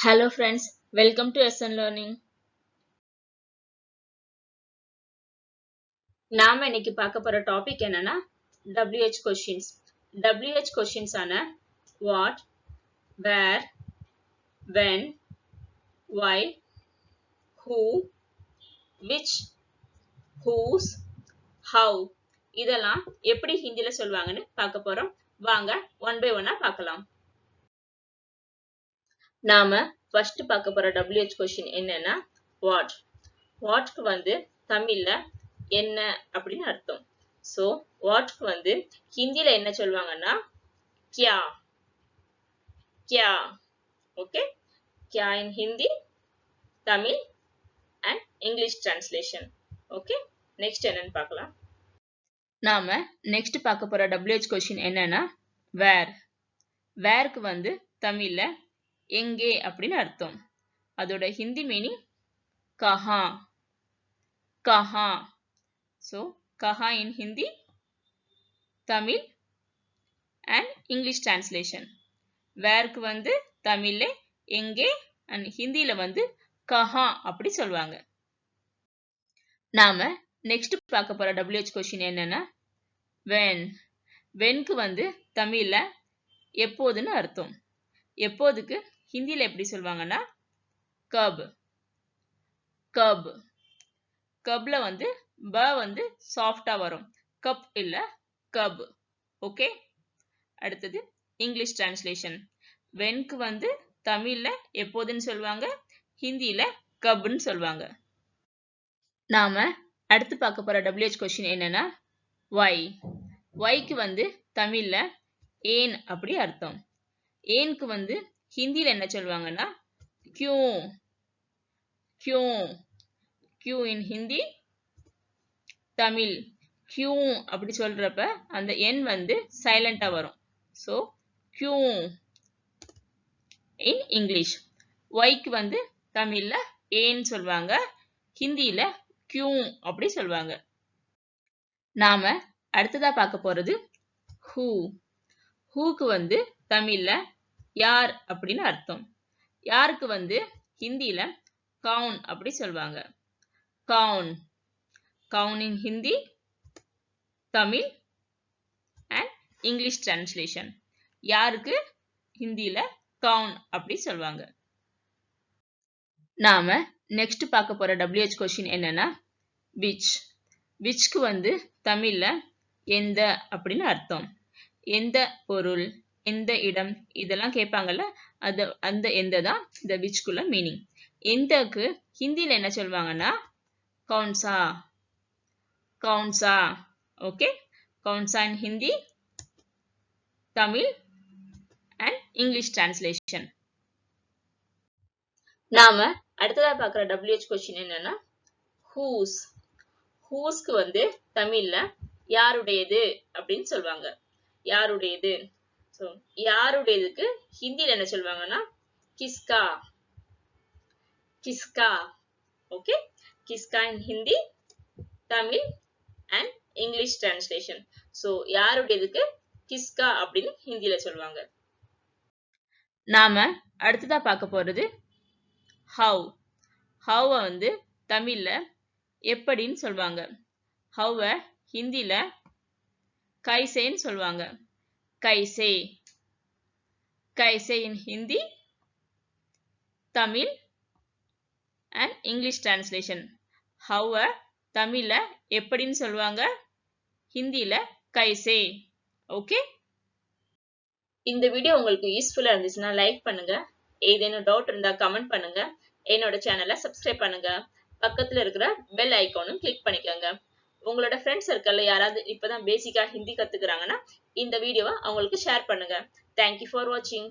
Hello friends, welcome to SN Learning. நாம இன்னைக்கு பார்க்க போற டாபிக் என்னன்னா WH questions. WH questions ஆன what, where, when, why, who, which, whose, how இதெல்லாம் எப்படி ஹிந்தில சொல்வாங்கன்னு பார்க்க போறோம். வாங்க one by one பார்க்கலாம். நாம first பார்க்க போற WH question என்னன்னா what. Whatக்கு வந்து தமிழ்ல என்ன அப்படின்னு அர்த்தம். So whatக்கு வந்து ஹிந்தில என்ன சொல்வாங்கன்னா क्या क्या. Okay, क्या in Hindi, Tamil and English translation. Okay, next என்னன்னு பார்க்கலாம். நாம next பார்க்க போற WH question என்னன்னா where. whereக்கு வந்து தமிழ்ல எங்கே அப்படின்னு அர்த்தம். அதோட ஹிந்தி மீனிங் कहाँ कहाँ. So कहाँ in Hindi, Tamil and English translation. whereக்கு வந்து தமிழ்ல எங்கே and ஹிந்தில வந்து कहाँ அப்படி சொல்வாங்க. நாம next பார்க்க போற WH question என்னன்னா when. whenக்கு வந்து தமிழ்ல எப்போதுன்னு அர்த்தம். எப்போதுக்கு ஹிந்தில எப்படி சொல்வாங்கன்னா कब कब. கப்ல வந்து ப வந்து சாஃப்டா வரும். கப் இல்ல கப். ஓகே, அடுத்தது இங்கிலீஷ் டிரான்ஸ்லேஷன். வென்க்கு வந்து தமிழ்ல எப்போதுன்னு சொல்வாங்க, ஹிந்தில கப்னு சொல்வாங்க. நாம அடுத்து பார்க்க போற WH கொஸ்டின் என்னன்னா why. whyக்கு வந்து தமிழ்ல ஏன் அப்படி அர்த்தம். ஏன்க்கு வந்து ஹிந்தில என்ன சொல்வாங்கன்னா क्यों क्यों. क्यों in Hindi, தமிழ் क्यों அப்படி சொல்றப்ப அந்த n வந்து சைலண்டா வரும். So क्यों in English. whyக்கு வந்து தமிழ்ல ஏன் சொல்வாங்க, ஹிந்தில क्यों அப்படி சொல்வாங்க. நாம அடுத்ததா பார்க்க போறது who. whoக்கு வந்து தமிழ்ல யார் அப்படின்னு அர்த்தம். யாருக்கு வந்து ஹிந்தில कौन அப்படி சொல்வாங்க. कौन कौन in Hindi, Tamil and English translation. யாருக்கு ஹிந்தில कौन அப்படி சொல்வாங்க. நாம next பார்க்க போற WH question என்னன்னா which. whichக்கு வந்து தமிழ்ல எந்த அப்படின்னு அர்த்தம். எந்த பொருள், எந்த இடம் இதெல்லாம் கேட்பாங்கல்ல, அந்த எந்த தான் இந்த whichக்குள்ள மீனிங். எந்தக்கு ஹிந்தில என்ன சொல்வாங்கன்னா कौन सा कौन सा. ஓகே, कौन सा in Hindi, Tamil and English translation. நாம அடுத்ததா பார்க்குற WH கொஸ்டின் என்னன்னா whose. whoseக்கு வந்து தமிழ்ல யாருடையது அப்படின்னு சொல்வாங்க. யாருடையது. ஸோ யாருடையதுக்கு ஹிந்தில என்ன சொல்வாங்கன்னா किसका किसका. ஓகே, किसका in Hindi, Tamil and English translation. So யாருடையதுக்கு किसका அப்படின்னு ஹிந்தில சொல்வாங்க. நாம அடுத்ததா பார்க்க போறது how. how வந்து தமிழ்ல எப்படின்னு சொல்வாங்க. how ஹிந்தில கைசேன்னு சொல்வாங்க. கைசே கைசே in Hindi, Tamil and English translation. how தமிழ்ல எப்படின்னு சொல்வாங்க, ஹிந்தில கைசே. ஓகே, இந்த வீடியோ உங்களுக்கு யூஸ்ஃபுல்லா இருந்துச்சுன்னா லைக் பண்ணுங்க. ஏதேனும் டவுட் இருந்தா கமெண்ட் பண்ணுங்க. என்னோட சேனலை சப்ஸ்கிரைப் பண்ணுங்க. பக்கத்துல இருக்கிற பெல் ஐகானும் கிளிக் பண்ணிக்கோங்க. உங்களோட ஃப்ரெண்ட்ஸ் சர்க்கிள்ல யாராவது இப்பதான் பேசிக்கா ஹிந்தி கத்துக்கிறாங்கன்னா இந்த வீடியோவை அவங்களுக்கு ஷேர் பண்ணுங்க. தேங்க்யூ ஃபார் வாட்சிங்.